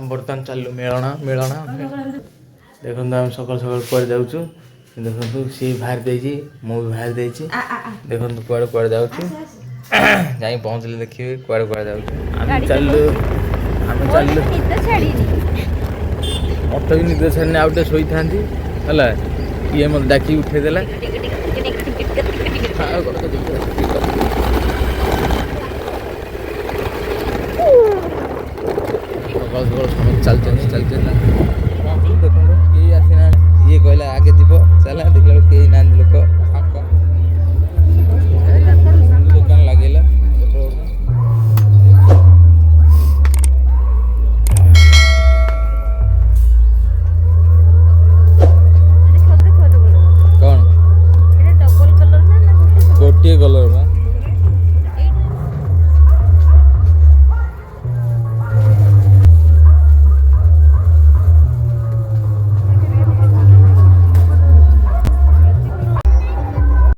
बर्तमान चलू मेलना मेलना देखो आम सकाल सकाल कुआड़े जाऊँ देखो सी बाहर देजी मु भी बाहर देजी देखो कुआड़े कुआड़े जाऊँ जा पहुँचले देखिए कुआड़े कुआड़े जाऊँ आम चलू मत भी निद छाड़ने आउटे शोई था ये मत डाक उठेदेला सकाल सकाल समस्त चलते देखो कई आसी ना ये कहला आगे जीव चला देखला कई ना लोक